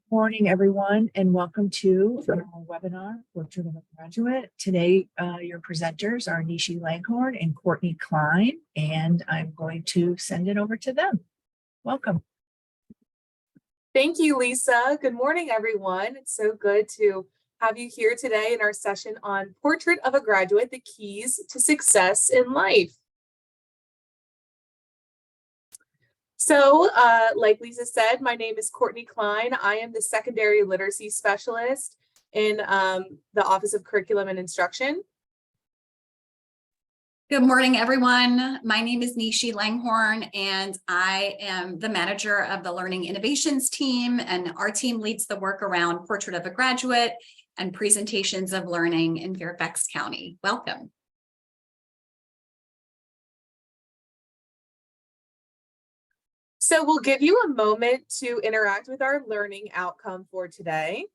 Morning, everyone, and welcome to our webinar, Portrait of a Graduate. Today, your presenters are Nishi Langhorn and Courtney Klein, and I'm going to send it over to them. Welcome. Thank you, Lisa. Good morning, everyone. It's so good to have you here today in our session on Portrait of a Graduate, the Keys to Success in Life. So, like Lisa said, my name is Courtney Klein. I am the Secondary Literacy Specialist in the Office of Curriculum and Instruction. Good morning, everyone. My name is Nishi Langhorn, and I am the manager of the Learning Innovations team, and our team leads the work around Portrait of a Graduate and presentations of learning in Fairfax County. Welcome. So we'll give you a moment to interact with our learning outcome for today.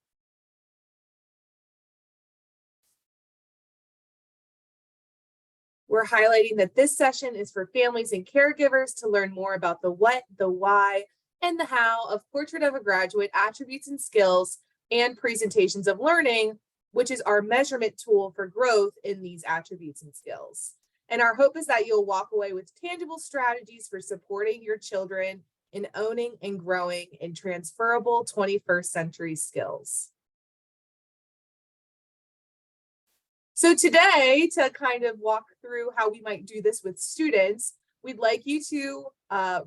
We're highlighting that this session is for families and caregivers to learn more about the what, the why, and the how of Portrait of a Graduate attributes and skills and presentations of learning, which is our measurement tool for growth in these attributes and skills. And our hope is that you'll walk away with tangible strategies for supporting your children in owning and growing in transferable 21st century skills. So today, to kind of walk through how we might do this with students, we'd like you to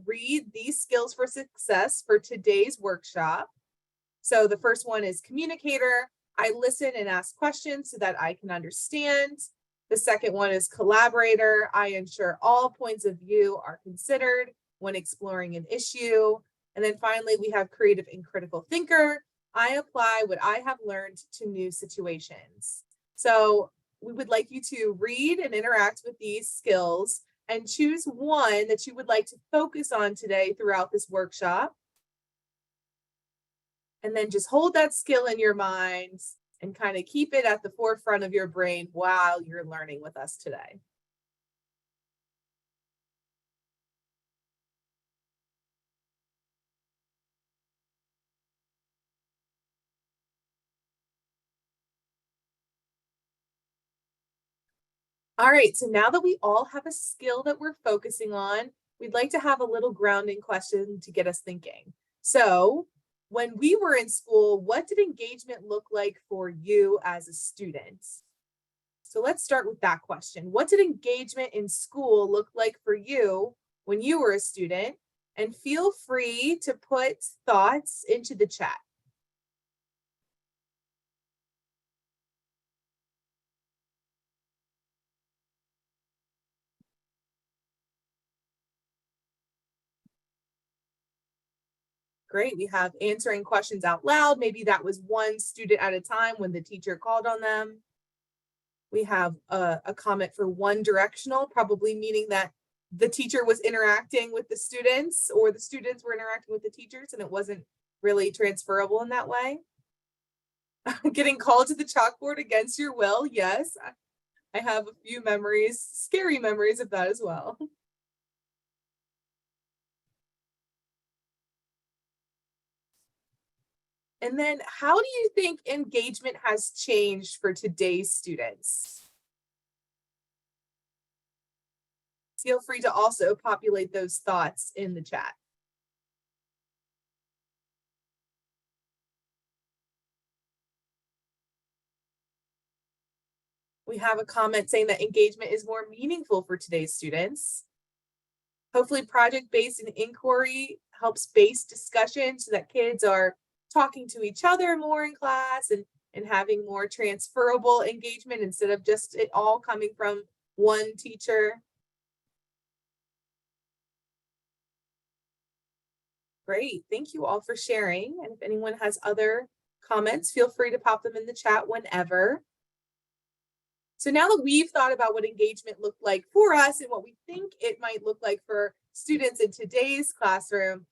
read these skills for success for today's workshop. So the first one is communicator. I listen and ask questions so that I can understand. The second one is collaborator. I ensure all points of view are considered when exploring an issue. And then finally, we have creative and critical thinker. I apply what I have learned to new situations. So we would like you to read and interact with these skills and choose one that you would like to focus on today throughout this workshop. And then just hold that skill in your mind and kind of keep it at the forefront of your brain while you're learning with us today. All right, so now that we all have a skill that we're focusing on, we'd like to have a little grounding question to get us thinking. So when we were in school, what did engagement look like for you as a student? So let's start with that question. What did engagement in school look like for you when you were a student? And feel free to put thoughts into the chat. Great, we have answering questions out loud. Maybe that was one student at a time when the teacher called on them. We have a comment for one directional, probably meaning that the teacher was interacting with the students or the students were interacting with the teachers and it wasn't really transferable in that way. Getting called to the chalkboard against your will, yes. I have a few memories, scary memories of that as well. And then how do you think engagement has changed for today's students? Feel free to also populate those thoughts in the chat. We have a comment saying that engagement is more meaningful for today's students. Hopefully project-based and inquiry helps base discussion so that kids are talking to each other more in class and having more transferable engagement instead of just it all coming from one teacher. Great, thank you all for sharing. And if anyone has other comments, feel free to pop them in the chat whenever. So now that we've thought about what engagement looked like for us and what we think it might look like for students in today's classroom,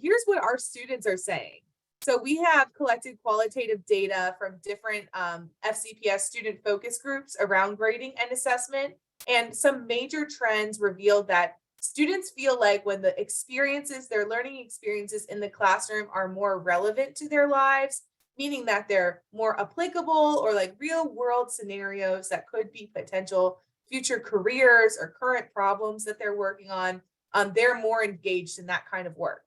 here's what our students are saying. So we have collected qualitative data from different FCPS student focus groups around grading and assessment, and some major trends revealed that Students feel like when the experiences, their learning experiences in the classroom are more relevant to their lives, meaning that they're more applicable or like real world scenarios that could be potential future careers or current problems that they're working on, they're more engaged in that kind of work.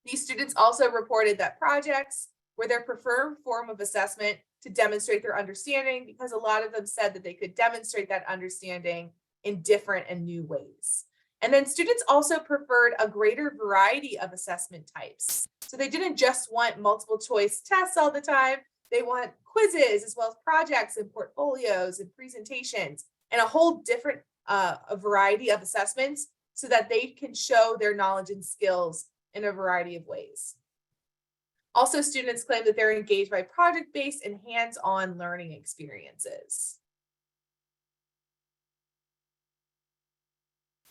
These students also reported that projects were their preferred form of assessment to demonstrate their understanding, because a lot of them said that they could demonstrate that understanding in different and new ways. And then students also preferred a greater variety of assessment types. So they didn't just want multiple choice tests all the time. They want quizzes as well as projects and portfolios and presentations and a whole different a variety of assessments so that they can show their knowledge and skills in a variety of ways. Also, students claim that they're engaged by project-based and hands-on learning experiences.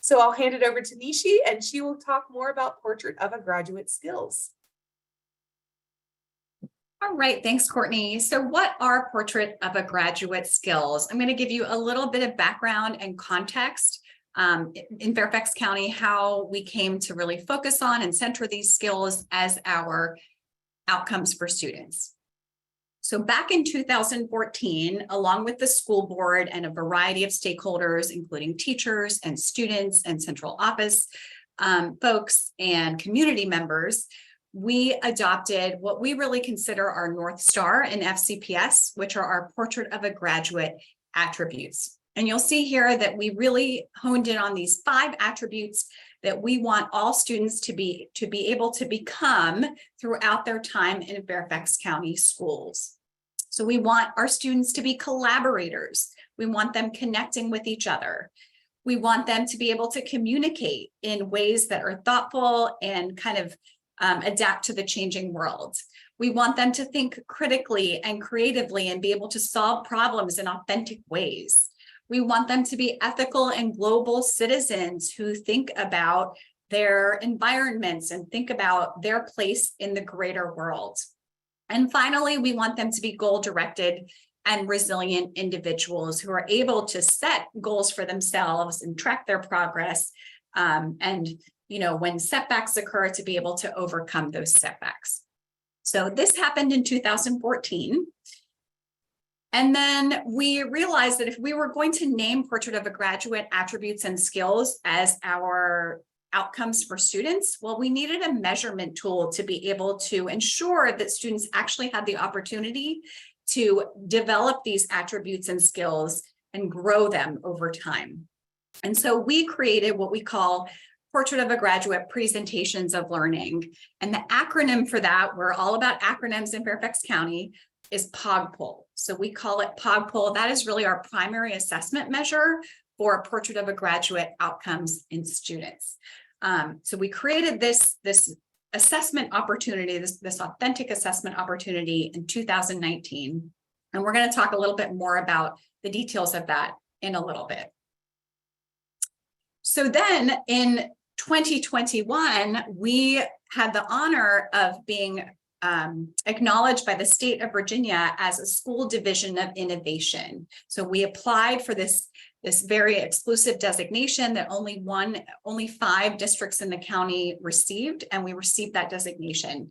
So I'll hand it over to Nishi, and she will talk more about Portrait of a Graduate skills. All right, thanks, Courtney. So what are Portrait of a Graduate skills? I'm going to give you a little bit of background and context in Fairfax County, how we came to really focus on and center these skills as our outcomes for students. So back in 2014, along with the school board and a variety of stakeholders, including teachers and students and central office folks and community members, we adopted what we really consider our North Star in FCPS, which are our Portrait of a Graduate attributes. And you'll see here that we really honed in on these 5 attributes that we want all students to be able to become throughout their time in Fairfax County schools. So we want our students to be collaborators. We want them connecting with each other. We want them to be able to communicate in ways that are thoughtful and kind of adapt to the changing world. We want them to think critically and creatively and be able to solve problems in authentic ways. We want them to be ethical and global citizens who think about their environments and think about their place in the greater world. And finally, we want them to be goal-directed and resilient individuals who are able to set goals for themselves and track their progress. And, you know, when setbacks occur, to be able to overcome those setbacks. So this happened in 2014. And then we realized that if we were going to name Portrait of a Graduate attributes and skills as our outcomes for students, well, we needed a measurement tool to be able to ensure that students actually had the opportunity to develop these attributes and skills and grow them over time. And so we created what we call Portrait of a Graduate Presentations of Learning. And the acronym for that, we're all about acronyms in Fairfax County, is POG POL. So we call it POG POL. That is really our primary assessment measure for Portrait of a Graduate outcomes in students. So we created this assessment opportunity, this authentic assessment opportunity in 2019. And we're going to talk a little bit more about the details of that in a little bit. So then in 2021, we had the honor of being acknowledged by the state of Virginia as a school division of innovation. So we applied for this very exclusive designation that only 5 districts in the county received, and we received that designation.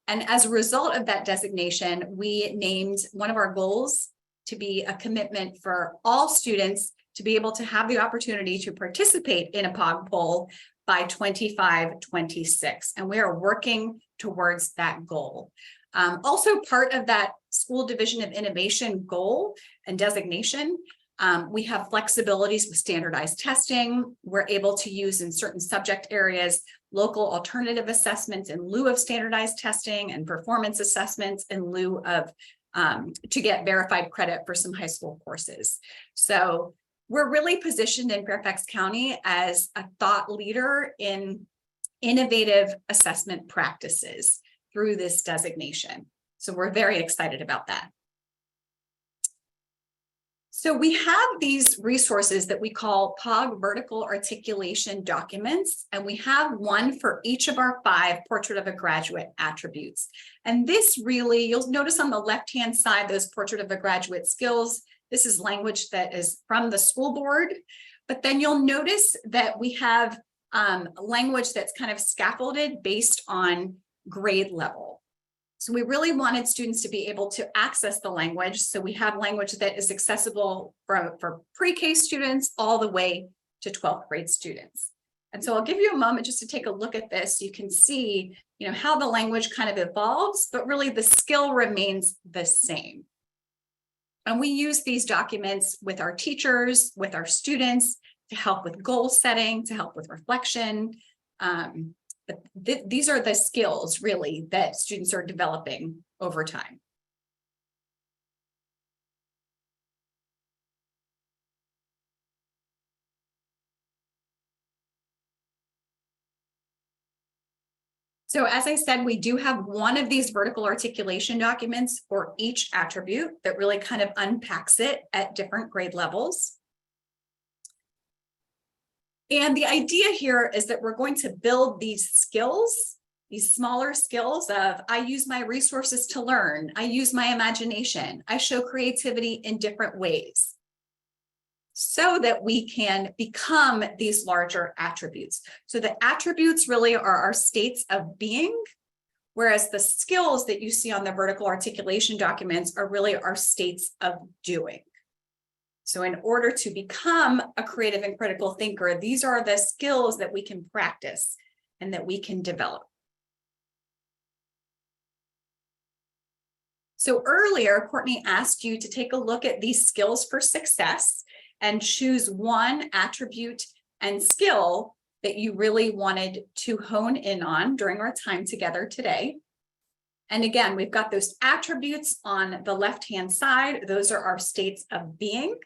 And as a result of that designation, we named one of our goals to be a commitment for all students to be able to have the opportunity to participate in a POG poll by 25-26. And we are working towards that goal. Also part of that school division of innovation goal and designation, we have flexibilities with standardized testing. We're able to use in certain subject areas local alternative assessments in lieu of standardized testing and performance assessments in lieu of to get verified credit for some high school courses. So we're really positioned in Fairfax County as a thought leader in innovative assessment practices through this designation. So we're very excited about that. So we have these resources that we call POG vertical articulation documents, and we have one for each of our 5 Portrait of a Graduate attributes. And this really, you'll notice on the left-hand side, those Portrait of a Graduate skills. This is language that is from the school board, but then you'll notice that we have language that's kind of scaffolded based on grade level. So we really wanted students to be able to access the language. So we have language that is accessible for pre-K students all the way to 12th grade students. And so I'll give you a moment just to take a look at this. You can see, how the language kind of evolves, but really the skill remains the same. And we use these documents with our teachers, with our students, to help with goal setting, to help with reflection. But these are the skills really that students are developing over time. So as I said, we do have one of these vertical articulation documents for each attribute that really kind of unpacks it at different grade levels. And the idea here is that we're going to build these skills, these smaller skills of I use my resources to learn, I use my imagination, I show creativity in different ways, so that we can become these larger attributes. So the attributes really are our states of being, whereas the skills that you see on the vertical articulation documents are really our states of doing. So in order to become a creative and critical thinker, these are the skills that we can practice and that we can develop. So earlier, Courtney asked you to take a look at these skills for success and choose one attribute and skill that you really wanted to hone in on during our time together today. And again, we've got those attributes on the left-hand side. Those are our states of being.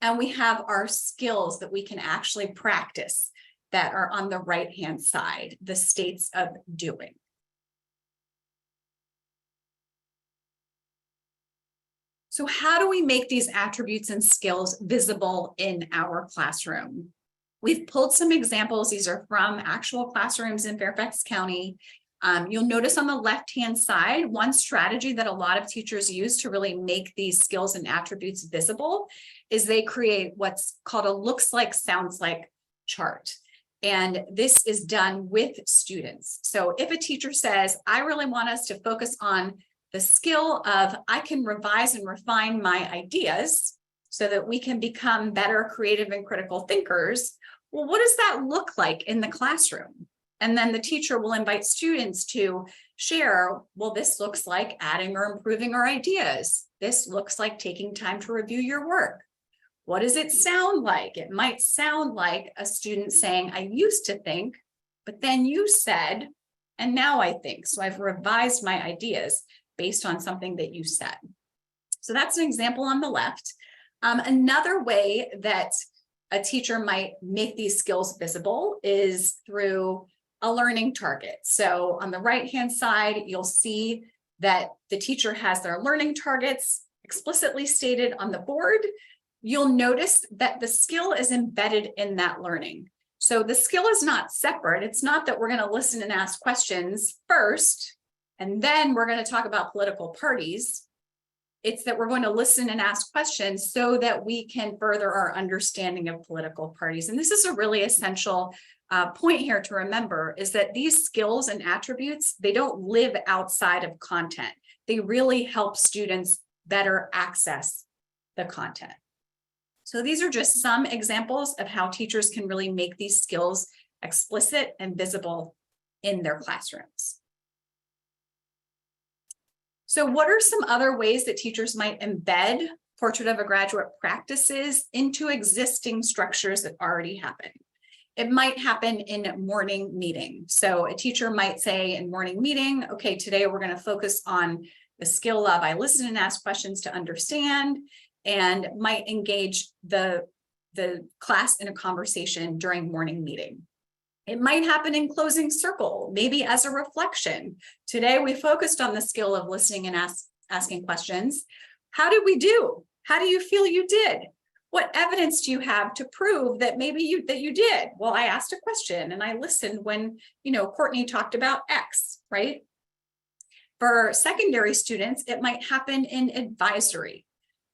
And we have our skills that we can actually practice that are on the right-hand side, the states of doing. So how do we make these attributes and skills visible in our classroom? We've pulled some examples. These are from actual classrooms in Fairfax County. You'll notice on the left-hand side, one strategy that a lot of teachers use to really make these skills and attributes visible is they create what's called a looks like, sounds like chart. And this is done with students. So if a teacher says, I really want us to focus on the skill of I can revise and refine my ideas so that we can become better creative and critical thinkers, well, what does that look like in the classroom? And then the teacher will invite students to share, well, this looks like adding or improving our ideas. This looks like taking time to review your work. What does it sound like? It might sound like a student saying, I used to think, but then you said, and now I think. So I've revised my ideas based on something that you said. So that's an example on the left. Another way that a teacher might make these skills visible is through a learning target. So on the right-hand side, you'll see that the teacher has their learning targets explicitly stated on the board. You'll notice that the skill is embedded in that learning. So the skill is not separate. It's not that we're going to listen and ask questions first, and then we're going to talk about political parties. It's that we're going to listen and ask questions so that we can further our understanding of political parties. And this is a really essential point here to remember, is that these skills and attributes, they don't live outside of content. They really help students better access the content. So these are just some examples of how teachers can really make these skills explicit and visible in their classrooms. So what are some other ways that teachers might embed Portrait of a Graduate practices into existing structures that already happen? It might happen in morning meeting. So a teacher might say in morning meeting, okay, today we're going to focus on the skill of I listen and ask questions to understand, and might engage the class in a conversation during morning meeting. It might happen in closing circle, maybe as a reflection. Today we focused on the skill of listening and asking questions. How did we do? How do you feel you did? What evidence do you have to prove that maybe you did? Well, I asked a question and I listened when, Courtney talked about X, right? For secondary students, it might happen in advisory.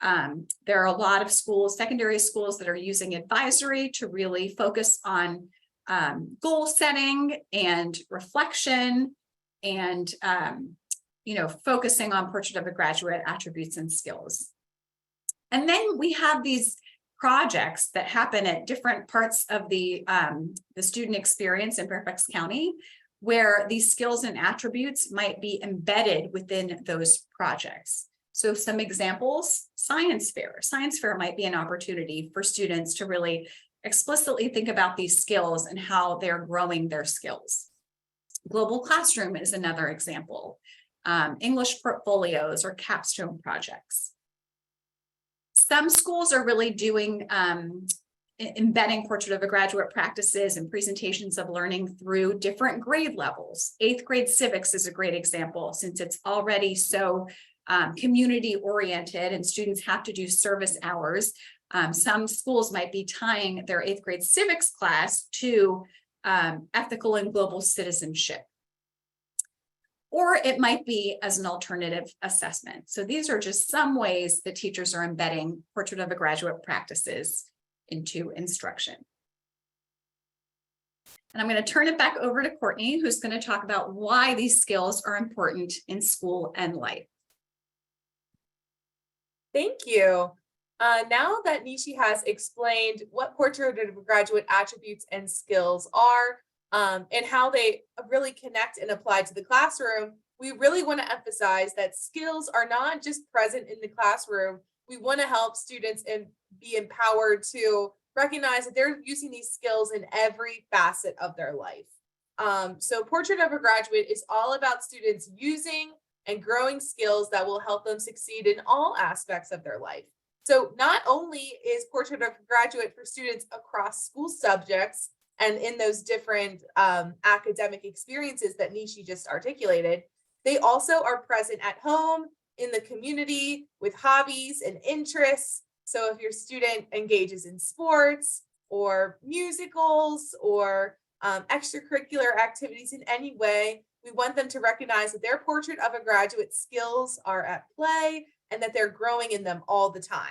There are a lot of schools, secondary schools, that are using advisory to really focus on goal setting and reflection and focusing on Portrait of a Graduate attributes and skills. And then we have these projects that happen at different parts of the student experience in Fairfax County, where these skills and attributes might be embedded within those projects. So some examples: science fair. Science fair might be an opportunity for students to really explicitly think about these skills and how they're growing their skills. Global classroom is another example. English portfolios or capstone projects. Some schools are really doing embedding Portrait of a Graduate practices and presentations of learning through different grade levels. 8th grade civics is a great example, since it's already so community oriented and students have to do service hours. Some schools might be tying their 8th grade civics class to ethical and global citizenship. Or it might be as an alternative assessment. So these are just some ways that teachers are embedding Portrait of a Graduate practices into instruction. And I'm going to turn it back over to Courtney, who's going to talk about why these skills are important in school and life. Thank you. Now that Nishi has explained what Portrait of a Graduate attributes and skills are, and how they really connect and apply to the classroom, we really want to emphasize that skills are not just present in the classroom. We want to help students and be empowered to recognize that they're using these skills in every facet of their life. So Portrait of a Graduate is all about students using and growing skills that will help them succeed in all aspects of their life. So not only is Portrait of a Graduate for students across school subjects and in those different academic experiences that Nishi just articulated, they also are present at home, in the community, with hobbies and interests. So if your student engages in sports or musicals or extracurricular activities in any way, we want them to recognize that their Portrait of a Graduate skills are at play and that they're growing in them all the time.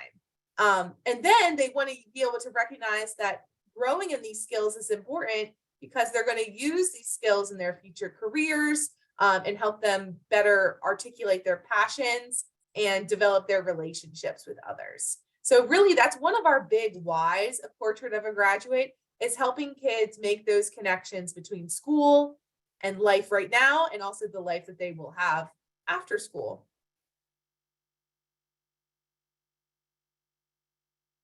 And then they want to be able to recognize that growing in these skills is important because they're going to use these skills in their future careers and help them better articulate their passions and develop their relationships with others. So really, that's one of our big whys of Portrait of a Graduate, is helping kids make those connections between school and life right now, and also the life that they will have after school.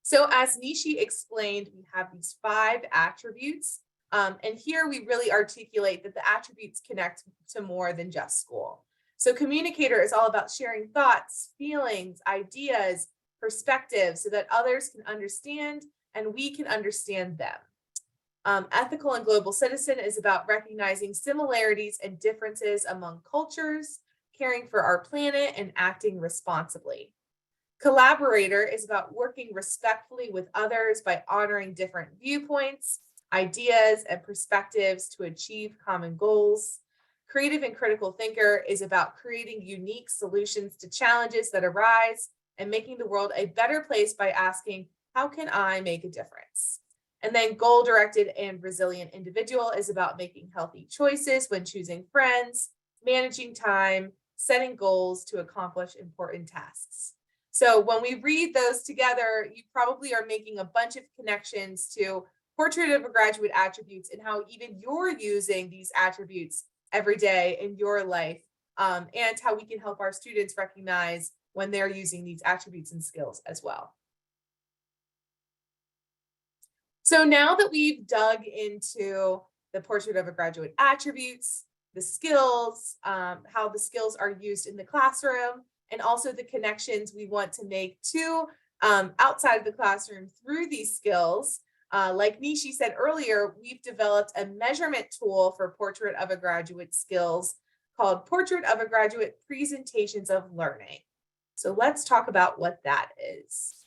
So as Nishi explained, we have these 5 attributes. And here we really articulate that the attributes connect to more than just school. So communicator is all about sharing thoughts, feelings, ideas, perspectives so that others can understand and we can understand them. Ethical and global citizen is about recognizing similarities and differences among cultures, caring for our planet, and acting responsibly. Collaborator is about working respectfully with others by honoring different viewpoints, ideas, and perspectives to achieve common goals. Creative and critical thinker is about creating unique solutions to challenges that arise and making the world a better place by asking, how can I make a difference? And then goal-directed and resilient individual is about making healthy choices when choosing friends, managing time, setting goals to accomplish important tasks. So when we read those together, you probably are making a bunch of connections to Portrait of a Graduate attributes and how even you're using these attributes every day in your life, and how we can help our students recognize when they're using these attributes and skills as well. So now that we've dug into the Portrait of a Graduate attributes, the skills, how the skills are used in the classroom, and also the connections we want to make to outside of the classroom through these skills, like Nishi said earlier, we've developed a measurement tool for Portrait of a Graduate skills called Portrait of a Graduate Presentations of Learning. So let's talk about what that is.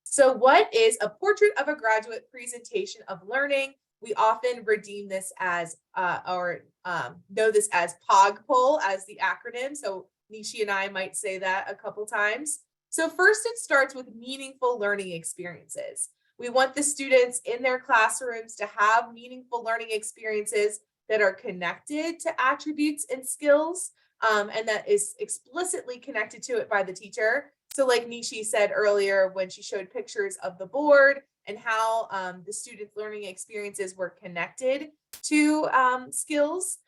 So what is a Portrait of a Graduate Presentation of Learning? We often redeem this as, know this as POG POL as the acronym. So Nishi and I might say that a couple times. So first, it starts with meaningful learning experiences. We want the students in their classrooms to have meaningful learning experiences that are connected to attributes and skills, and that is explicitly connected to it by the teacher. So like Nishi said earlier, when she showed pictures of the board and how the students' learning experiences were connected to skills,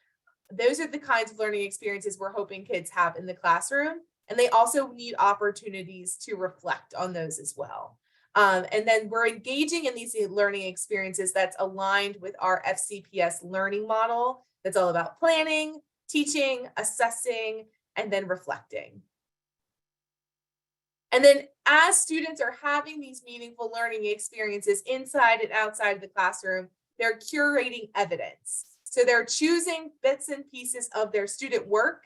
those are the kinds of learning experiences we're hoping kids have in the classroom. And they also need opportunities to reflect on those as well. And then we're engaging in these learning experiences that's aligned with our FCPS learning model. That's all about planning, teaching, assessing, and then reflecting. And then as students are having these meaningful learning experiences inside and outside of the classroom, they're curating evidence. So they're choosing bits and pieces of their student work,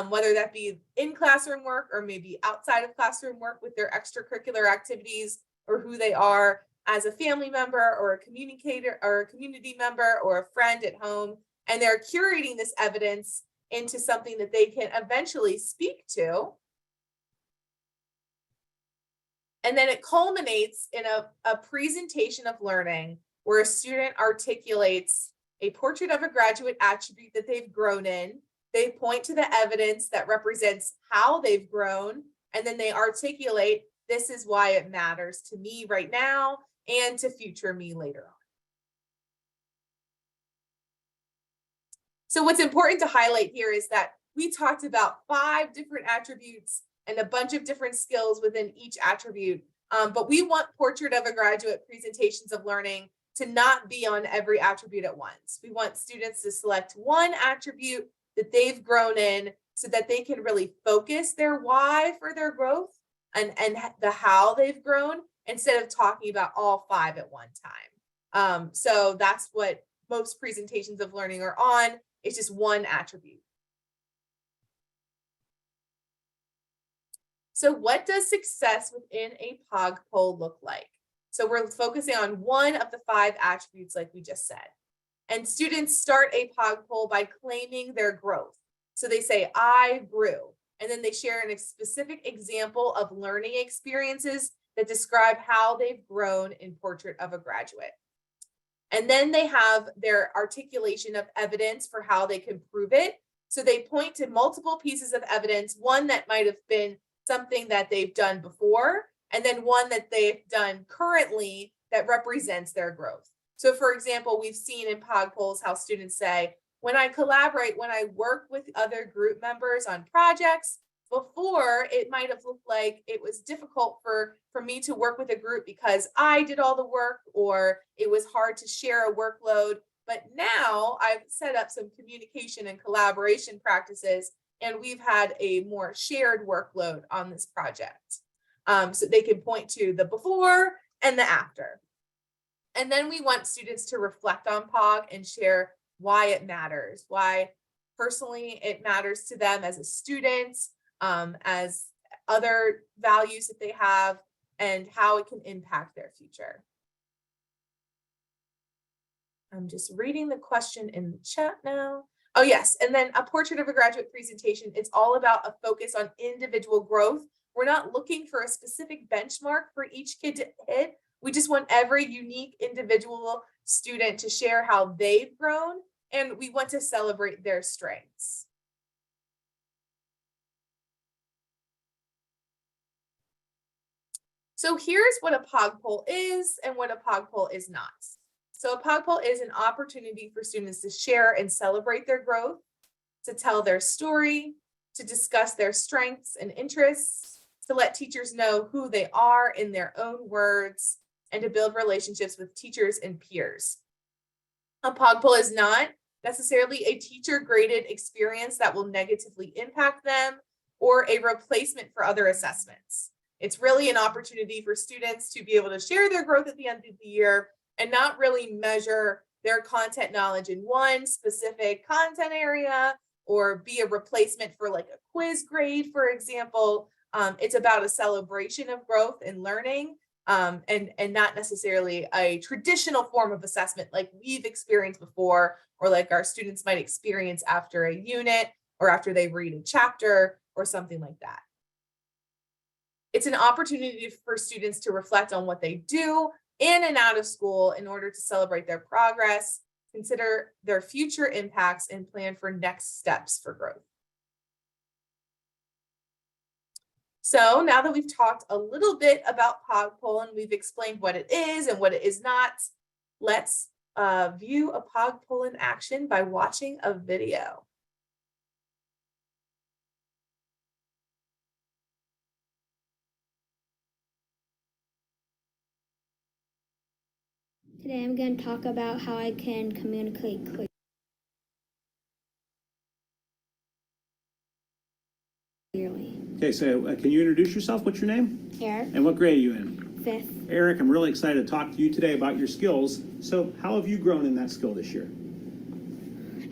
whether that be in classroom work or maybe outside of classroom work with their extracurricular activities, or who they are as a family member or a communicator or a community member or a friend at home. And they're curating this evidence into something that they can eventually speak to. And then it culminates in a presentation of learning where a student articulates a portrait of a graduate attribute that they've grown in. They point to the evidence that represents how they've grown, and then they articulate, this is why it matters to me right now and to future me later on. So what's important to highlight here is that we talked about 5 different attributes and a bunch of different skills within each attribute. But we want portrait of a graduate presentations of learning to not be on every attribute at once. We want students to select one attribute that they've grown in so that they can really focus their why for their growth and the how they've grown instead of talking about all 5 at one time. So that's what most presentations of learning are on. It's just one attribute. So what does success within a POG poll look like? So we're focusing on one of the 5 attributes like we just said. And students start a POG poll by claiming their growth. So they say, I grew. And then they share a specific example of learning experiences that describe how they've grown in Portrait of a Graduate. And then they have their articulation of evidence for how they can prove it. So they point to multiple pieces of evidence, one that might have been something that they've done before, and then one that they've done currently that represents their growth. So for example, we've seen in POG polls how students say, when I collaborate, when I work with other group members on projects, before it might have looked like it was difficult for me to work with a group because I did all the work, or it was hard to share a workload. But now I've set up some communication and collaboration practices, and we've had a more shared workload on this project. So they can point to the before and the after. And then we want students to reflect on POG and share why it matters, why personally it matters to them as a student, as other values that they have, and how it can impact their future. I'm just reading the question in the chat now. Oh yes, and then a Portrait of a Graduate presentation, it's all about a focus on individual growth. We're not looking for a specific benchmark for each kid to hit. We just want every unique individual student to share how they've grown, and we want to celebrate their strengths. So here's what a POG poll is and what a POG poll is not. So a POG poll is an opportunity for students to share and celebrate their growth, to tell their story, to discuss their strengths and interests, to let teachers know who they are in their own words, and to build relationships with teachers and peers. A POG poll is not necessarily a teacher-graded experience that will negatively impact them or a replacement for other assessments. It's really an opportunity for students to be able to share their growth at the end of the year and not really measure their content knowledge in one specific content area or be a replacement for like a quiz grade, for example. It's about a celebration of growth and learning, and not necessarily a traditional form of assessment like we've experienced before, or like our students might experience after a unit or after they read a chapter or something like that. It's an opportunity for students to reflect on what they do in and out of school in order to celebrate their progress, consider their future impacts, and plan for next steps for growth. So now that we've talked a little bit about POG POL and we've explained what it is and what it is not, let's view a POG POL in action by watching a video. Today I'm going to talk about how I can communicate clearly. Okay, so can you introduce yourself? What's your name? Eric, And what grade are you in? 5th. Eric, I'm really excited to talk to you today about your skills. So how have you grown in that skill this year?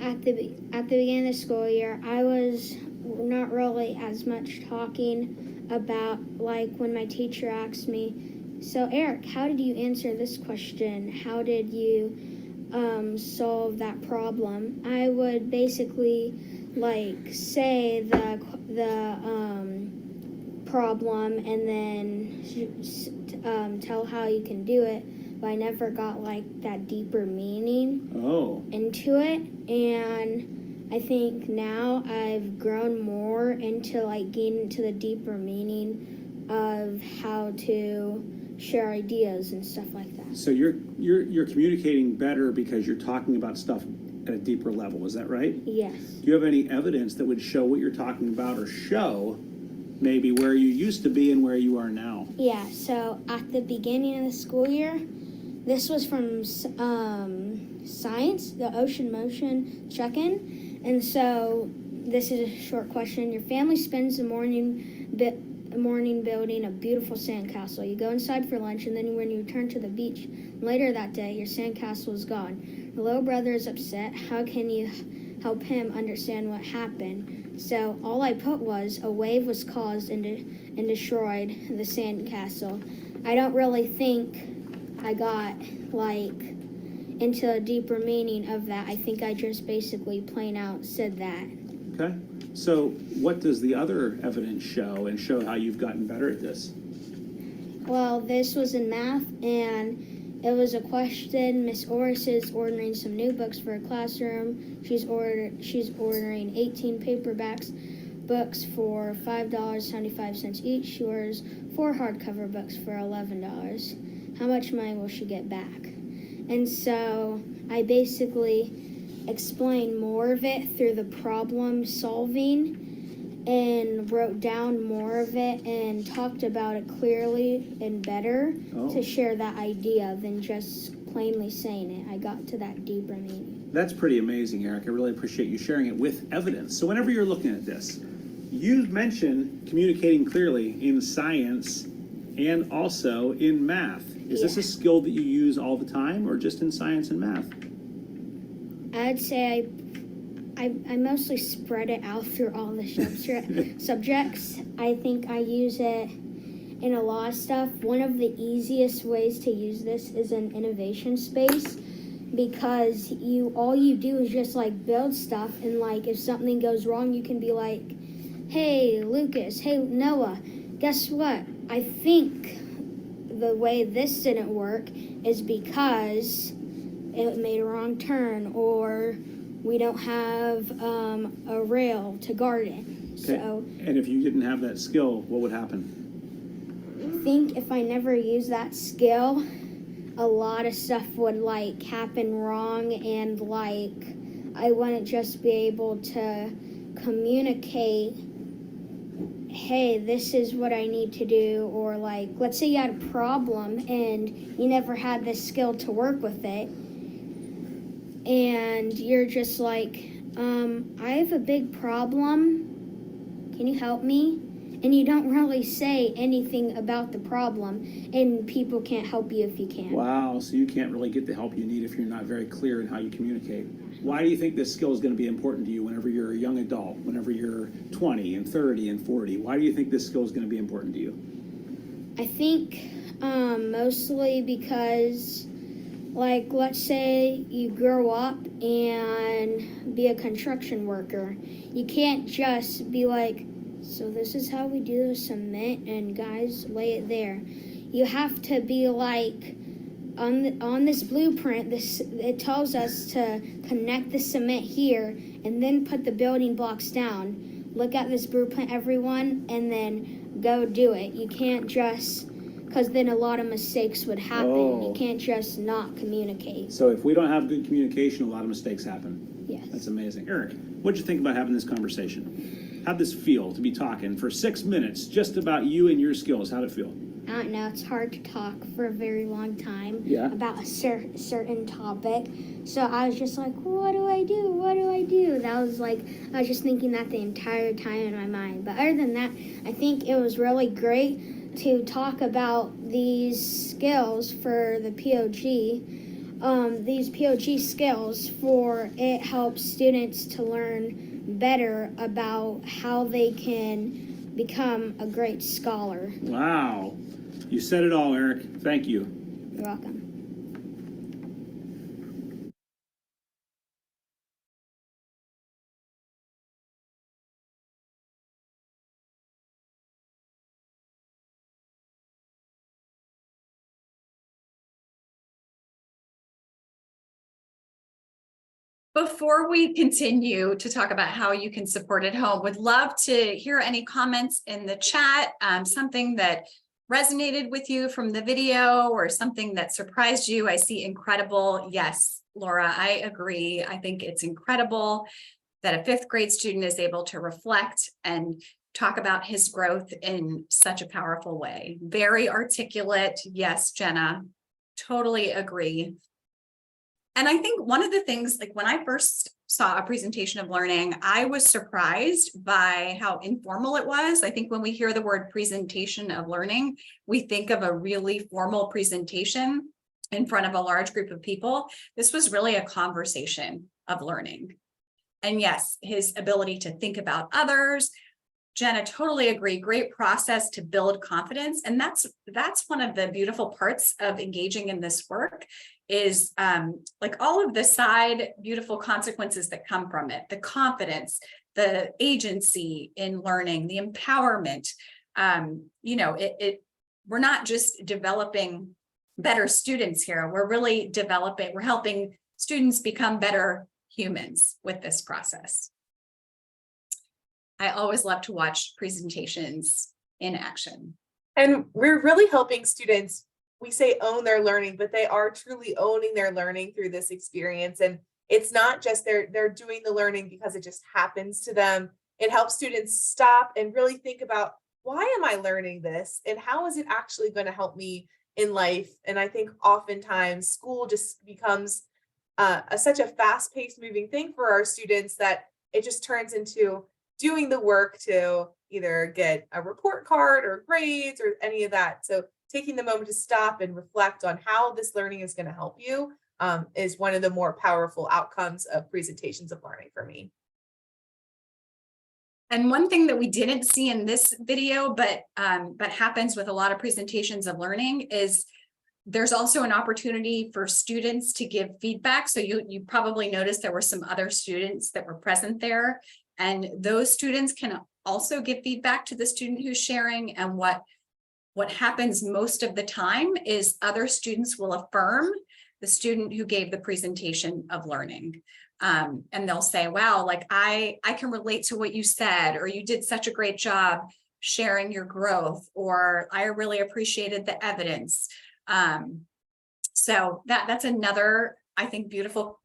At the beginning of the school year, I was not really as much talking about, like, when my teacher asked me, so Eric, how did you answer this question? How did you solve that problem? I would basically like say the problem and then tell how you can do it, but I never got like that deeper meaning into it. And I think now I've grown more into like getting into the deeper meaning of how to share ideas and stuff like that. So you're communicating better because you're talking about stuff at a deeper level. Is that right? Yes. Do you have any evidence that would show what you're talking about, or show maybe where you used to be and where you are now? Yeah, so at the beginning of the school year, this was from science, the ocean motion check-in. And so this is a short question. Your family spends the morning building a beautiful sandcastle. You go inside for lunch, and then when you return to the beach later that day, your sandcastle is gone. Your little brother is upset. How can you help him understand what happened? So all I put was a wave was caused and destroyed the sandcastle. I don't really think I got like into a deeper meaning of that. I think I just basically plain out said that. Okay. So what does the other evidence show, and show how you've gotten better at this? Well, this was in math, and it was a question. Miss Orris is ordering some new books for her classroom. She's ordering 18 paperbacks books for $5.75 each. She orders 4 hardcover books for $11. How much money will she get back? And so I basically explained more of it through the problem solving and wrote down more of it and talked about it clearly and better to share that idea than just plainly saying it. I got to that deeper meaning. That's pretty amazing, Eric. I really appreciate you sharing it with evidence. So whenever you're looking at this, you mentioned communicating clearly in science and also in math. Is this a skill that you use all the time, or just in science and math? I'd say I mostly spread it out through all the subjects. I think I use it in a lot of stuff. One of the easiest ways to use this is in innovation space, because all you do is just like build stuff, and like if something goes wrong, you can be like, hey Lucas, hey Noah, guess what? I think the way this didn't work is because it made a wrong turn, or we don't have a rail to guard it. Okay. So, and if you didn't have that skill, what would happen? I think if I never used that skill, a lot of stuff would like happen wrong, and like I wouldn't just be able to communicate, hey, this is what I need to do, or like, let's say you had a problem and you never had this skill to work with it, and you're just like, I have a big problem, can you help me? And you don't really say anything about the problem, and people can't help you if you can't. Wow, so you can't really get the help you need if you're not very clear in how you communicate. Why do you think this skill is going to be important to you whenever you're a young adult, whenever you're 20 and 30 and 40? Why do you think this skill is going to be important to you? I think mostly because, like, let's say you grow up and be a construction worker. You can't just be like, So this is how we do the cement, and guys, lay it there. You have to be like, on this blueprint, it tells us to connect the cement here and then put the building blocks down. Look at this blueprint, everyone, and then go do it. You can't just, because then a lot of mistakes would happen. Oh. You can't just not communicate. So if we don't have good communication, a lot of mistakes happen. Yes. That's amazing. Eric, what'd you think about having this conversation? How'd this feel to be talking for 6 minutes just about you and your skills? How'd it feel? I don't know, it's hard to talk for a very long time about a certain topic. So I was just like, what do I do? What do I do? I was just thinking that the entire time in my mind. But other than that, I think it was really great to talk about these skills for the POG. These POG skills, for it helps students to learn better about how they can become a great scholar. Wow. You said it all, Eric. Thank you. You're welcome. Before we continue to talk about how you can support at home, would love to hear any comments in the chat, something that resonated with you from the video or something that surprised you. I see incredible. Yes, Laura, I agree. I think it's incredible that a 5th grade student is able to reflect and talk about his growth in such a powerful way. Very articulate. Yes, Jenna, totally agree. And I think one of the things, like when I first saw a presentation of learning, I was surprised by how informal it was. I think when we hear the word presentation of learning, we think of a really formal presentation in front of a large group of people. This was really a conversation of learning. And yes, his ability to think about others. Jenna, totally agree. Great process to build confidence. And that's one of the beautiful parts of engaging in this work is like all of the side beautiful consequences that come from it, the confidence, the agency in learning, the empowerment. We're not just developing better students here. We're really we're helping students become better humans with this process. I always love to watch presentations in action. And we're really helping students, we say own their learning, but they are truly owning their learning through this experience. And it's not just they're doing the learning because it just happens to them. It helps students stop and really think about, why am I learning this? And how is it actually going to help me in life? And I think oftentimes school just becomes such a fast-paced moving thing for our students that it just turns into doing the work to either get a report card or grades or any of that. So taking the moment to stop and reflect on how this learning is going to help you is one of the more powerful outcomes of presentations of learning for me. And one thing that we didn't see in this video, but happens with a lot of presentations of learning, is there's also an opportunity for students to give feedback. So you probably noticed there were some other students that were present there. And those students can also give feedback to the student who's sharing. And what happens most of the time is other students will affirm the student who gave the presentation of learning. And they'll say, wow, like I can relate to what you said, or you did such a great job sharing your growth, or I really appreciated the evidence. So that's another, I think, beautiful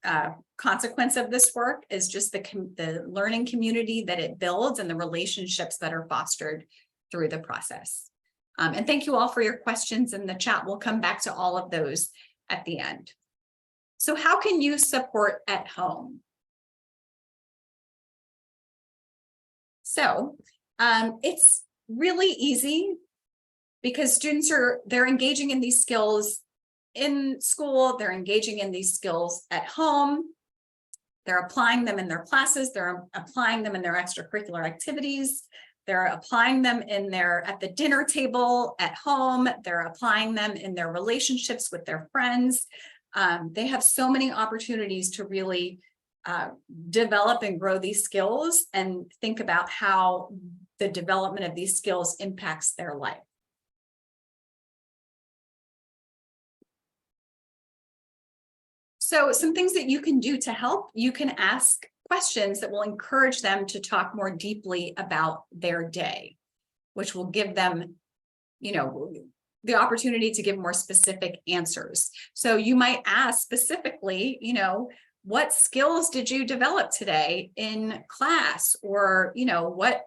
consequence of this work is just the learning community that it builds and the relationships that are fostered through the process. And thank you all for your questions in the chat. We'll come back to all of those at the end. So how can you support at home? So it's really easy because students they're engaging in these skills in school, they're engaging in these skills at home, they're applying them in their classes, they're applying them in their extracurricular activities, they're applying them at the dinner table at home, they're applying them in their relationships with their friends. They have so many opportunities to really develop and grow these skills and think about how the development of these skills impacts their life. So some things that you can do to help, you can ask questions that will encourage them to talk more deeply about their day, which will give them, the opportunity to give more specific answers. So you might ask specifically, what skills did you develop today in class? Or, what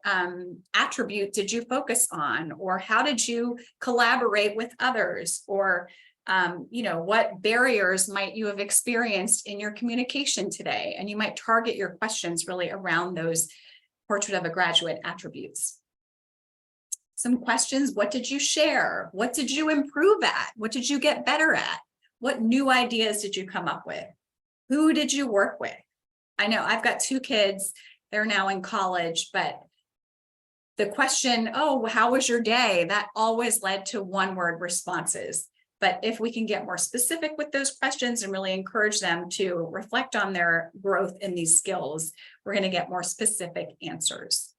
attribute did you focus on? Or how did you collaborate with others? Or, what barriers might you have experienced in your communication today? And you might target your questions really around those Portrait of a Graduate attributes. Some questions: what did you share? What did you improve at? What did you get better at? What new ideas did you come up with? Who did you work with? I know I've got 2 kids, they're now in college, but the question, oh, how was your day? That always led to one-word responses. But if we can get more specific with those questions and really encourage them to reflect on their growth in these skills, we're going to get more specific answers.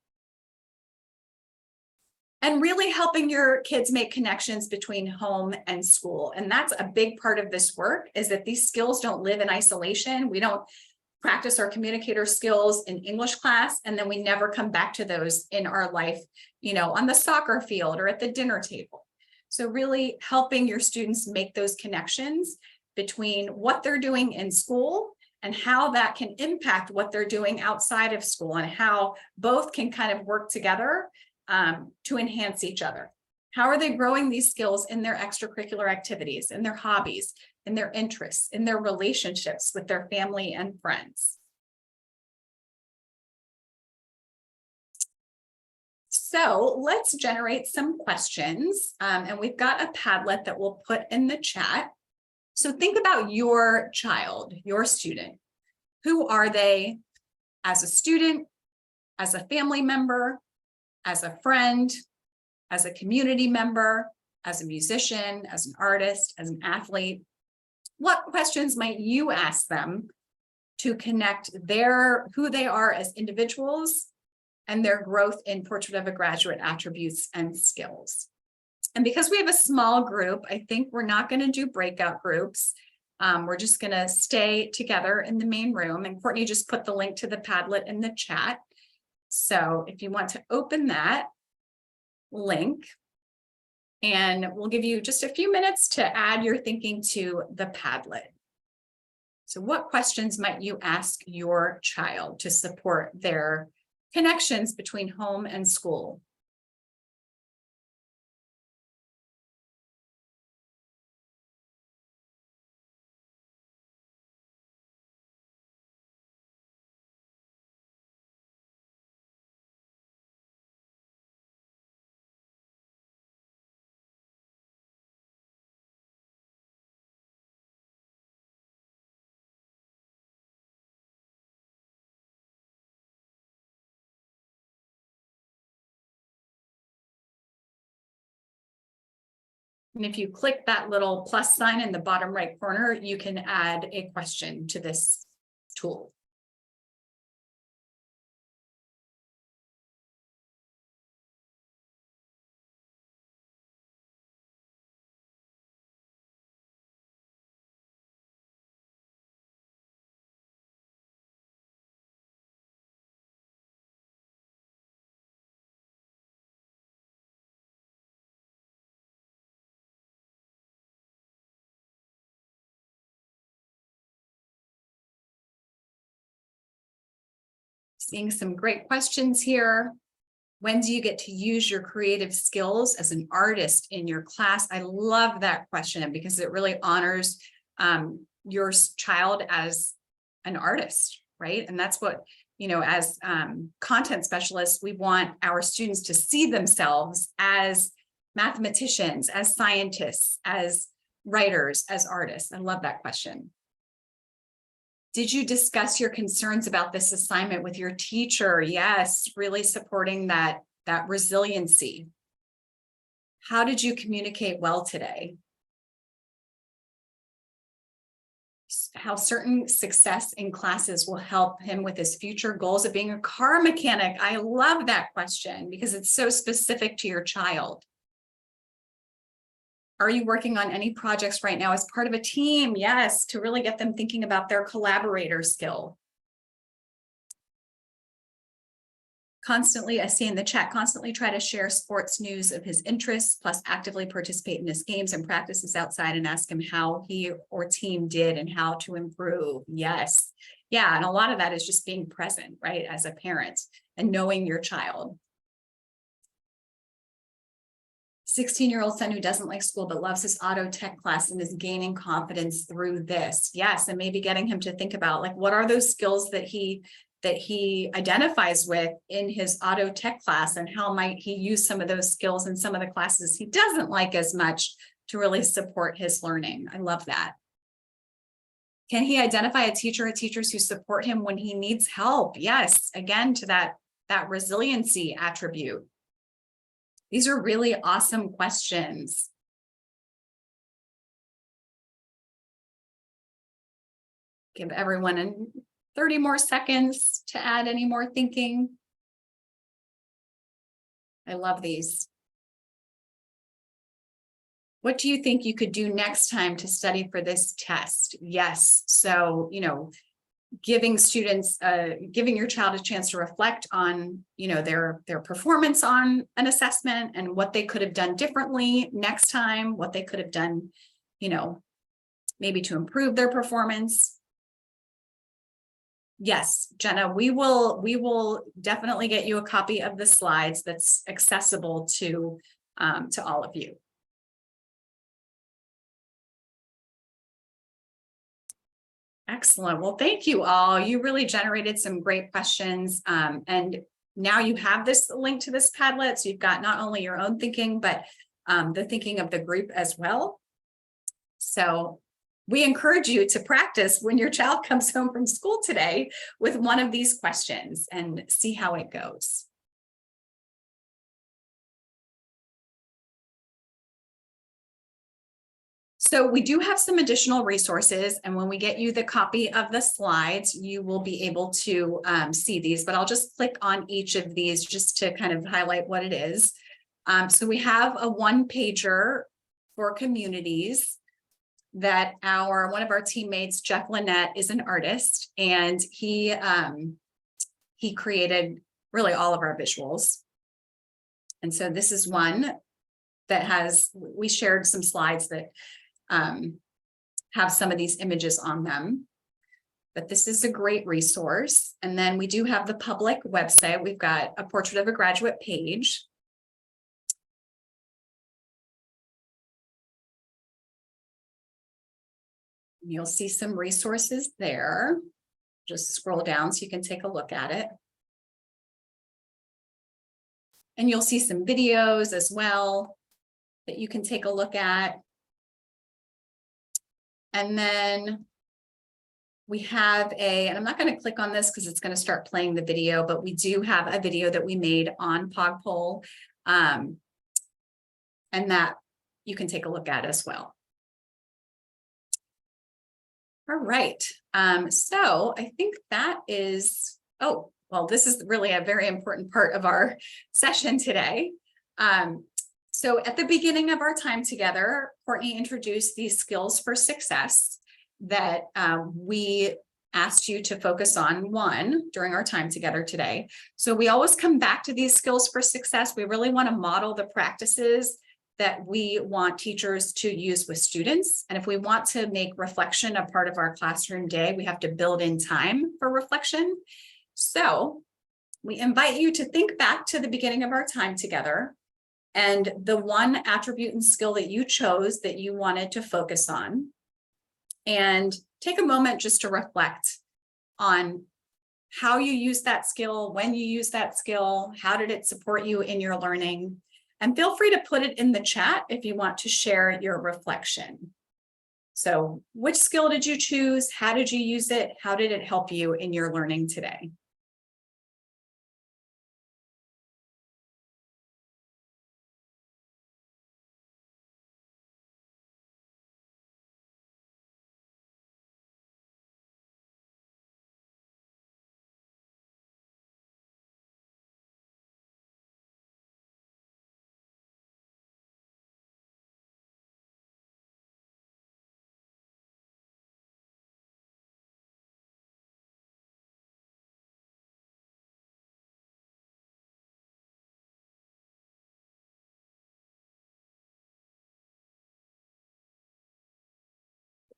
And really helping your kids make connections between home and school. And that's a big part of this work, is that these skills don't live in isolation. We don't practice our communicator skills in English class, and then we never come back to those in our life, on the soccer field or at the dinner table. So really helping your students make those connections between what they're doing in school and how that can impact what they're doing outside of school, and how both can kind of work together to enhance each other. How are they growing these skills in their extracurricular activities, in their hobbies, in their interests, in their relationships with their family and friends? So let's generate some questions. And we've got a Padlet that we'll put in the chat. So think about your child, your student. Who are they as a student, as a family member, as a friend, as a community member, as a musician, as an artist, as an athlete? What questions might you ask them to connect who they are as individuals and their growth in Portrait of a Graduate attributes and skills? And because we have a small group, I think we're not going to do breakout groups. We're just going to stay together in the main room. And Courtney just put the link to the Padlet in the chat. So if you want to open that link, and we'll give you just a few minutes to add your thinking to the Padlet. So what questions might you ask your child to support their connections between home and school? And if you click that little plus sign in the bottom right corner, you can add a question to this tool. Seeing some great questions here. When do you get to use your creative skills as an artist in your class? I love that question because it really honors your child as an artist, right? And that's what, as content specialists, we want our students to see themselves as mathematicians, as scientists, as writers, as artists. I love that question. Did you discuss your concerns about this assignment with your teacher? Yes, really supporting that resiliency. How did you communicate well today? how certain success in classes will help him with his future goals of being a car mechanic. I love that question because it's so specific to your child. Are you working on any projects right now as part of a team? Yes, to really get them thinking about their collaborator skill. Constantly, I see in the chat, constantly try to share sports news of his interests, plus actively participate in his games and practices outside and ask him how he or team did and how to improve. Yes. Yeah. And a lot of that is just being present, right? As a parent and knowing your child. 16-year-old son who doesn't like school but loves his auto tech class and is gaining confidence through this. Yes. And maybe getting him to think about like, what are those skills that he identifies with in his auto tech class, and how might he use some of those skills in some of the classes he doesn't like as much to really support his learning. I love that. Can he identify a teacher or teachers who support him when he needs help? Yes, again, to that resiliency attribute. These are really awesome questions. Give everyone 30 more seconds to add any more thinking. I love these. What do you think you could do next time to study for this test? Yes. So, giving students, giving your child a chance to reflect on, their performance on an assessment and what they could have done differently next time, what they could have done, maybe to improve their performance. Yes, Jenna, we will definitely get you a copy of the slides that's accessible to all of you. Excellent. Well, thank you all. You really generated some great questions. And now you have this link to this Padlet. So you've got not only your own thinking, but the thinking of the group as well. So we encourage you to practice when your child comes home from school today with one of these questions and see how it goes. So we do have some additional resources, and when we get you the copy of the slides, you will be able to see these, but I'll just click on each of these just to kind of highlight what it is. So we have a one-pager for communities that one of our teammates, Jeff Lynette, is an artist, and he created really all of our visuals. And so this is one that we shared some slides that have some of these images on them, but this is a great resource. And then we do have the public website. We've got a Portrait of a Graduate page. You'll see some resources there. Just scroll down so you can take a look at it. And you'll see some videos as well that you can take a look at. And then we have and I'm not going to click on this because it's going to start playing the video, but we do have a video that we made on POG POL, and that you can take a look at as well. All right. So I think that is, well, this is really a very important part of our session today. So at the beginning of our time together, Courtney introduced these skills for success that we asked you to focus on during our time together today. So we always come back to these skills for success. We really want to model the practices that we want teachers to use with students. And if we want to make reflection a part of our classroom day, we have to build in time for reflection. So we invite you to think back to the beginning of our time together and the one attribute and skill that you chose that you wanted to focus on. And take a moment just to reflect on how you use that skill, when you use that skill, how did it support you in your learning? And feel free to put it in the chat if you want to share your reflection. So which skill did you choose? How did you use it? How did it help you in your learning today?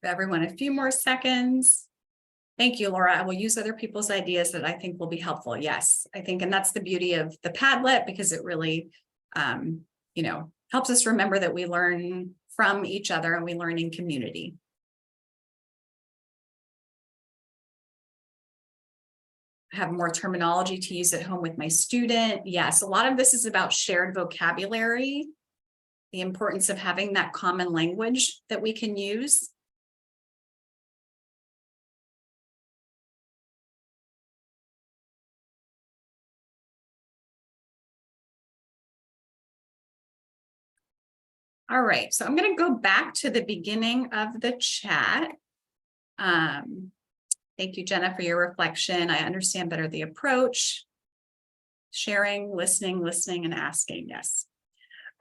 everyone a few more seconds. Thank you, Laura. I will use other people's ideas that I think will be helpful. Yes, I think, and that's the beauty of the Padlet, because it really, helps us remember that we learn from each other and we learn in community. I have more terminology to use at home with my student. Yes, a lot of this is about shared vocabulary, the importance of having that common language that we can use. All right, so I'm going to go back to the beginning of the chat. Thank you, Jenna, for your reflection. I understand better the approach. Sharing, listening, and asking. Yes.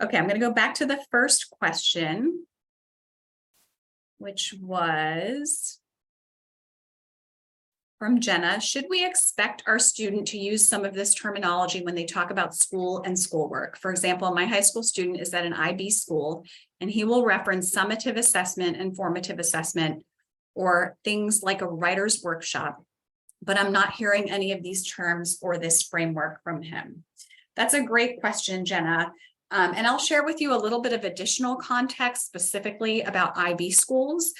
Okay, I'm going to go back to the first question, which was from Jenna. Should we expect our student to use some of this terminology when they talk about school and schoolwork? For example, my high school student is at an IB school, and he will reference summative assessment and formative assessment, or things like a writer's workshop, but I'm not hearing any of these terms or this framework from him. That's a great question, Jenna. And I'll share with you a little bit of additional context specifically about IB schools.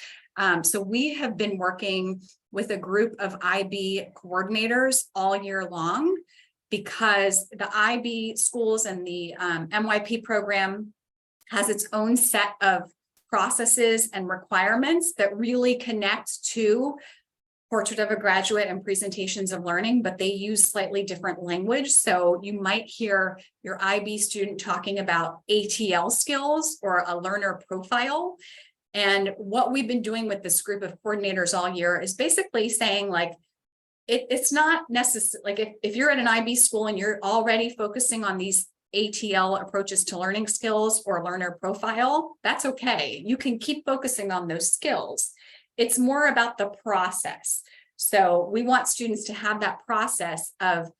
So we have been working with a group of IB coordinators all year long, because the IB schools and the MYP program has its own set of processes and requirements that really connect to Portrait of a Graduate and Presentations of Learning, but they use slightly different language. So you might hear your IB student talking about ATL skills or a learner profile. And what we've been doing with this group of coordinators all year is basically saying, like, it's not necessary. Like if you're at an IB school and you're already focusing on these ATL, approaches to learning skills, or learner profile, that's okay. You can keep focusing on those skills. It's more about the process. So we want students to have that process of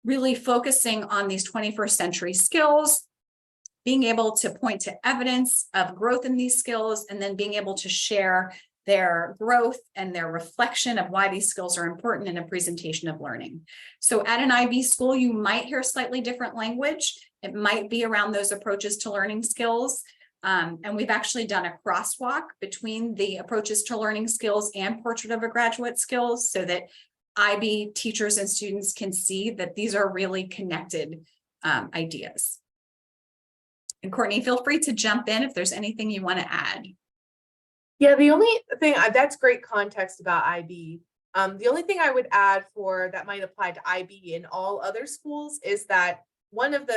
really focusing on these 21st century skills, being able to point to evidence of growth in these skills, and then being able to share their growth and their reflection of why these skills are important in a presentation of learning. So at an IB school, you might hear slightly different language. It might be around those approaches to learning skills. And we've actually done a crosswalk between the approaches to learning skills and Portrait of a Graduate skills, so that IB teachers and students can see that these are really connected ideas. And Courtney, feel free to jump in if there's anything you want to add. Yeah, the only thing, that's great context about IB. The only thing I would add for that might apply to IB in all other schools is that one of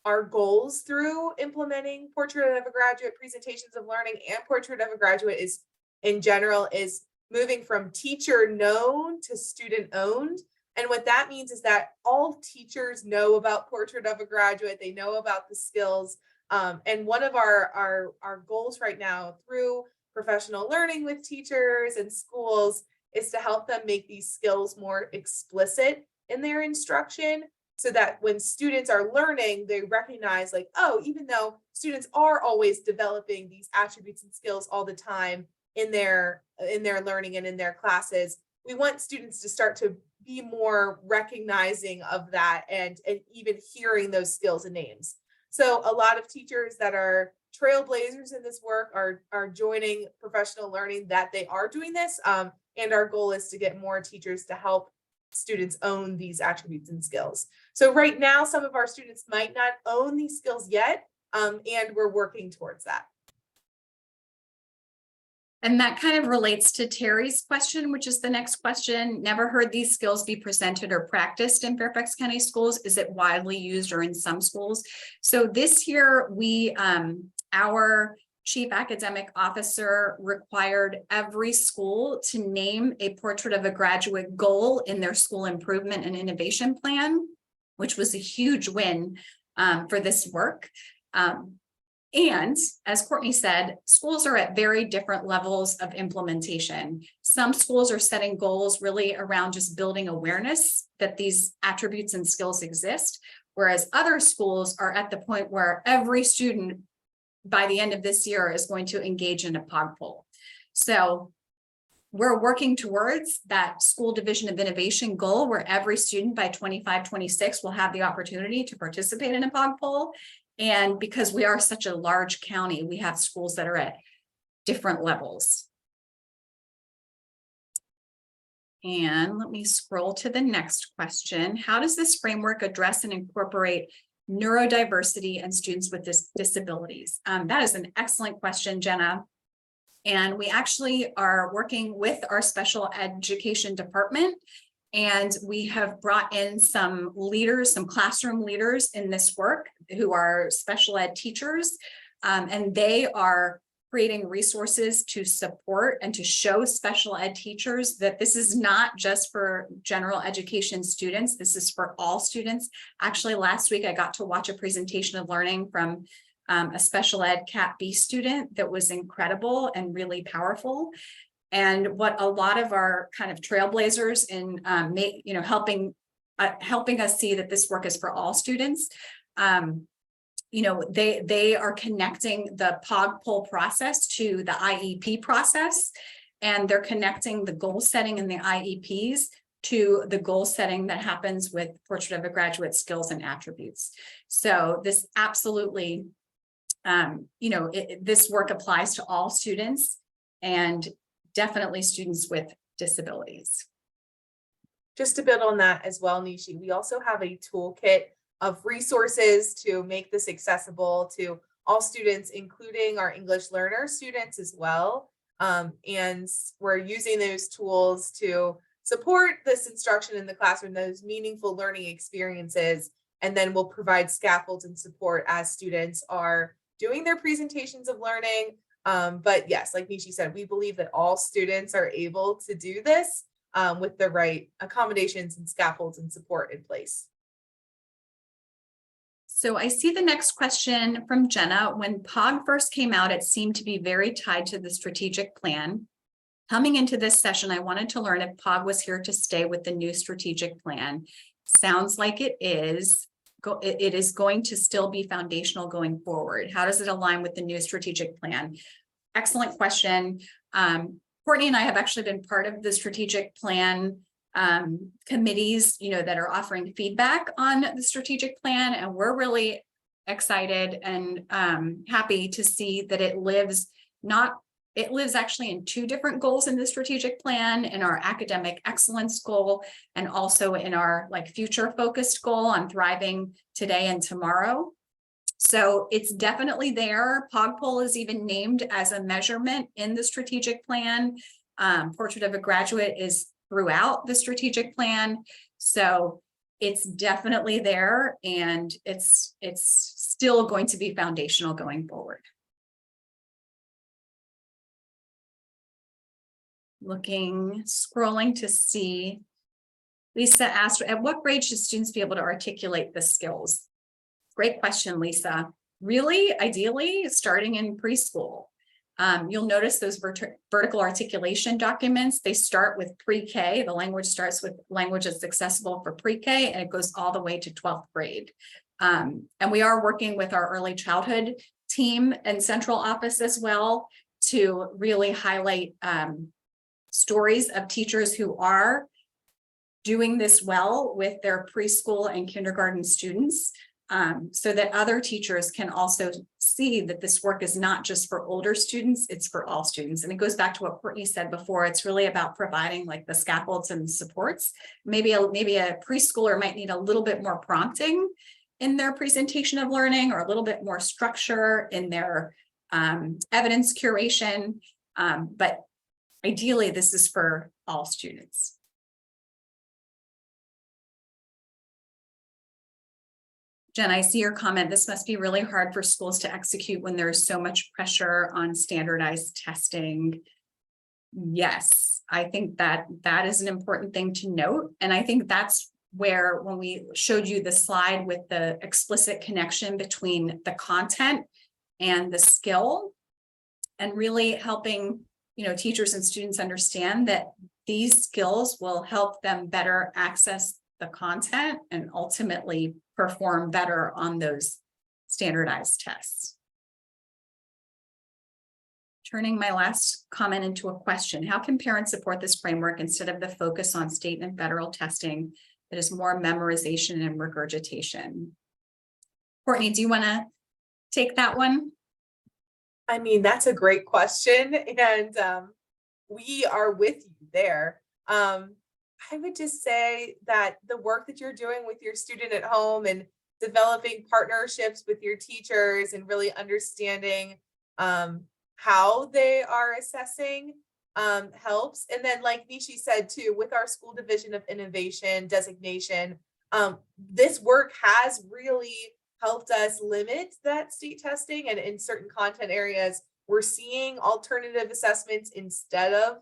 our goals through implementing Portrait of a Graduate, Presentations of Learning, and Portrait of a Graduate is, in general, is moving from teacher known to student owned. And what that means is that all teachers know about Portrait of a Graduate, they know about the skills. And one of our goals right now through professional learning with teachers and schools is to help them make these skills more explicit in their instruction, so that when students are learning, they recognize, like, oh, even though students are always developing these attributes and skills all the time in their learning and in their classes, we want students to start to be more recognizing of that and even hearing those skills and names. So a lot of teachers that are trailblazers in this work are joining professional learning, that they are doing this. And our goal is to get more teachers to help students own these attributes and skills. So right now, some of our students might not own these skills yet, and we're working towards that. And that kind of relates to Terry's question, which is the next question. Never heard these skills be presented or practiced in Fairfax County schools. Is it widely used or in some schools? So this year, our Chief Academic Officer required every school to name a Portrait of a Graduate goal in their school improvement and innovation plan, which was a huge win for this work. And as Courtney said, schools are at very different levels of implementation. Some schools are setting goals really around just building awareness that these attributes and skills exist, whereas other schools are at the point where every student by the end of this year is going to engage in a POG POL. So we're working towards that school division of innovation goal where every student by 25-26 will have the opportunity to participate in a POG poll. And because we are such a large county, we have schools that are at different levels. And let me scroll to the next question. How does this framework address and incorporate neurodiversity and students with disabilities? That is an excellent question, Jenna. And we actually are working with our special education department, and we have brought in some leaders, some classroom leaders in this work who are special ed teachers, and they are creating resources to support and to show special ed teachers that this is not just for general education students, this is for all students. Actually, last week I got to watch a presentation of learning from a special ed Cat B student that was incredible and really powerful. And what a lot of our kind of trailblazers in helping us see that this work is for all students, they are connecting the POG poll process to the IEP process, and they're connecting the goal setting in the IEPs to the goal setting that happens with Portrait of a Graduate skills and attributes. So this absolutely, this work applies to all students and definitely students with disabilities. Just to build on that as well, Nishi, we also have a toolkit of resources to make this accessible to all students, including our English learner students as well. And we're using those tools to support this instruction in the classroom, those meaningful learning experiences, and then we'll provide scaffolds and support as students are doing their presentations of learning. But yes, like Nishi said, we believe that all students are able to do this with the right accommodations and scaffolds and support in place. So I see the next question from Jenna. When POG first came out, it seemed to be very tied to the strategic plan. Coming into this session, I wanted to learn if POG was here to stay with the new strategic plan. Sounds like it is. It is going to still be foundational going forward. How does it align with the new strategic plan? Excellent question. Courtney and I have actually been part of the strategic plan committees, that are offering feedback on the strategic plan, and we're really excited and happy to see that it lives actually in two different goals in the strategic plan, in our academic excellence goal and also in our future focused goal on thriving today and tomorrow. So it's definitely there. POG poll is even named as a measurement in the strategic plan. Portrait of a Graduate is throughout the strategic plan. So it's definitely there, and it's still going to be foundational going forward. Scrolling to see, Lisa asked, at what grade should students be able to articulate the skills? Great question, Lisa. Really, ideally, starting in preschool. You'll notice those vertical articulation documents, they start with pre-K. The language starts with language that's accessible for pre-K, and it goes all the way to 12th grade. And we are working with our early childhood team and central office as well to really highlight stories of teachers who are doing this well with their preschool and kindergarten students, so that other teachers can also see that this work is not just for older students, it's for all students. And it goes back to what Courtney said before. It's really about providing the scaffolds and supports. Maybe a preschooler might need a little bit more prompting in their presentation of learning, or a little bit more structure in their evidence curation. But ideally, this is for all students. Jen, I see your comment. This must be really hard for schools to execute when there's so much pressure on standardized testing. Yes, I think that is an important thing to note. And I think that's where, when we showed you the slide with the explicit connection between the content and the skill, and really helping teachers and students understand that these skills will help them better access the content and ultimately perform better on those standardized tests. turning my last comment into a question. How can parents support this framework instead of the focus on state and federal testing that is more memorization and regurgitation? Courtney, do you want to take that one? I mean, that's a great question. And we are with you there. I would just say that the work that you're doing with your student at home and developing partnerships with your teachers and really understanding how they are assessing helps. And then like Nishi said too, with our school division of innovation designation, this work has really helped us limit that state testing, and in certain content areas, we're seeing alternative assessments instead of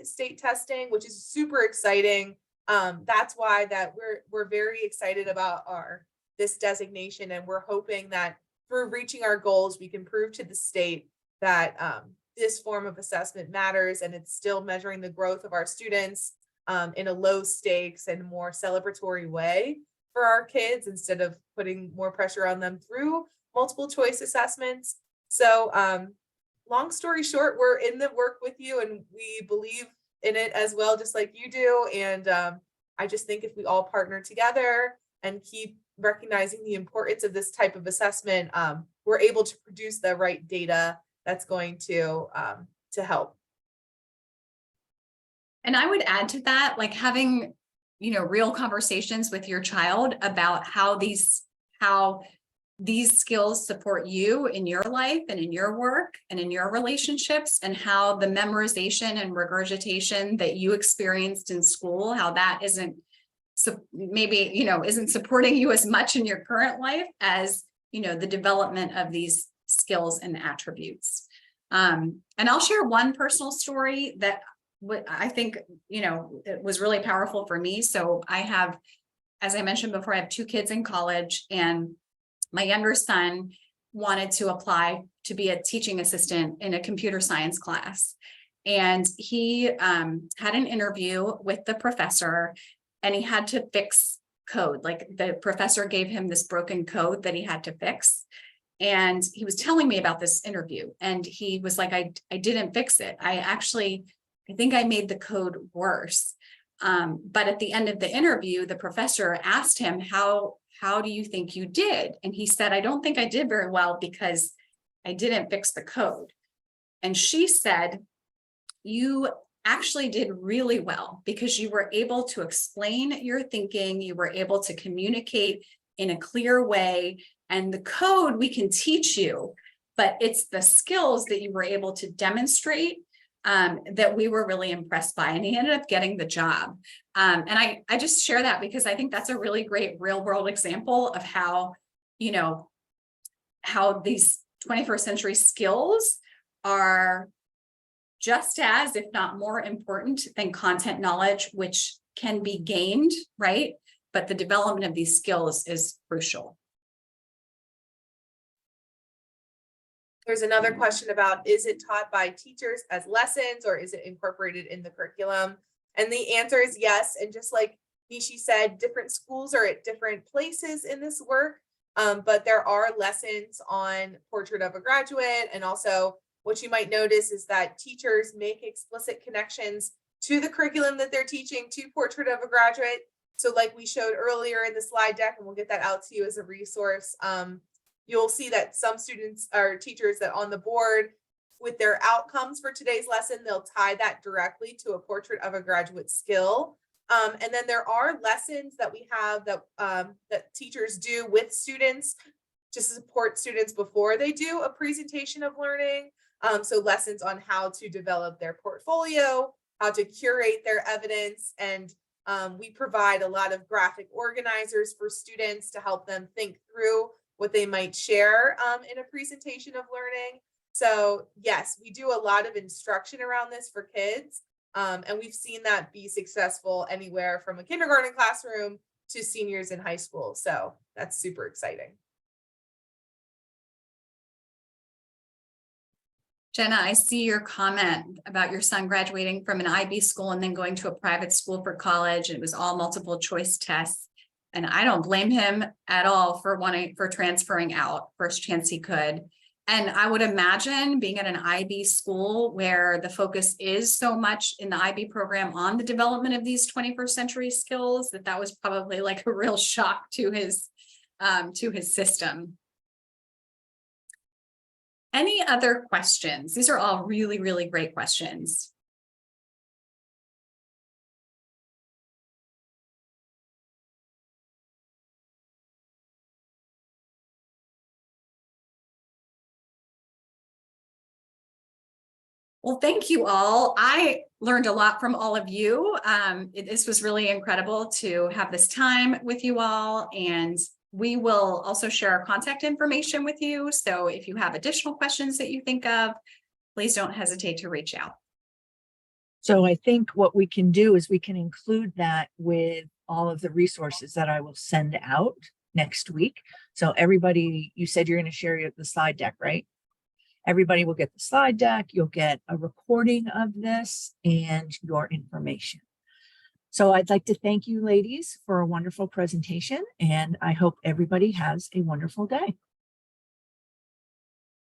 state testing, which is super exciting. That's why that we're very excited about this designation, and we're hoping that through reaching our goals, we can prove to the state that this form of assessment matters, and it's still measuring the growth of our students in a low stakes and more celebratory way for our kids, instead of putting more pressure on them through multiple choice assessments. So long story short, we're in the work with you, and we believe in it as well, just like you do. And I just think if we all partner together and keep recognizing the importance of this type of assessment, we're able to produce the right data that's going to help. And I would add to that, like having, real conversations with your child about how these skills support you in your life and in your work and in your relationships, and how the memorization and regurgitation that you experienced in school, how that isn't supporting you as much in your current life as, the development of these skills and attributes. And I'll share one personal story that I think, it was really powerful for me. So I have, as I mentioned before, I have 2 kids in college, and my younger son wanted to apply to be a teaching assistant in a computer science class. And he had an interview with the professor, and he had to fix code. Like the professor gave him this broken code that he had to fix. And he was telling me about this interview, and he was like, I didn't fix it. I think I made the code worse. But at the end of the interview, the professor asked him, how do you think you did? And he said, I don't think I did very well because I didn't fix the code. And she said, you actually did really well because you were able to explain your thinking. You were able to communicate in a clear way. And the code we can teach you, but it's the skills that you were able to demonstrate that we were really impressed by. And he ended up getting the job. And I just share that because I think that's a really great real world example of how, how these 21st century skills are just as, if not more important than content knowledge, which can be gained, right? But the development of these skills is crucial. There's another question about, is it taught by teachers as lessons or is it incorporated in the curriculum? And the answer is yes. And just like Nishi said, different schools are at different places in this work, but there are lessons on Portrait of a Graduate. And also what you might notice is that teachers make explicit connections to the curriculum that they're teaching to Portrait of a Graduate. So like we showed earlier in the slide deck, and we'll get that out to you as a resource, you'll see that some students or teachers that on the board with their outcomes for today's lesson, they'll tie that directly to a Portrait of a Graduate skill. And then there are lessons that we have that that teachers do with students to support students before they do a presentation of learning. So lessons on how to develop their portfolio, how to curate their evidence, and we provide a lot of graphic organizers for students to help them think through what they might share in a presentation of learning. So yes, we do a lot of instruction around this for kids. And we've seen that be successful anywhere from a kindergarten classroom to seniors in high school. So that's super exciting. Jenna, I see your comment about your son graduating from an IB school and then going to a private school for college. It was all multiple choice tests. And I don't blame him at all for transferring out first chance he could. And I would imagine being at an IB school where the focus is so much in the IB program on the development of these 21st century skills, that was probably like a real shock to his system. Any other questions? These are all really, really great questions. Well, thank you all. I learned a lot from all of you. This was really incredible to have this time with you all, and we will also share our contact information with you. So if you have additional questions that you think of, please don't hesitate to reach out. So I think what we can do is we can include that with all of the resources that I will send out next week. So everybody, you said you're going to share the slide deck, right? Everybody will get the slide deck. You'll get a recording of this and your information. So I'd like to thank you ladies for a wonderful presentation, and I hope everybody has a wonderful day.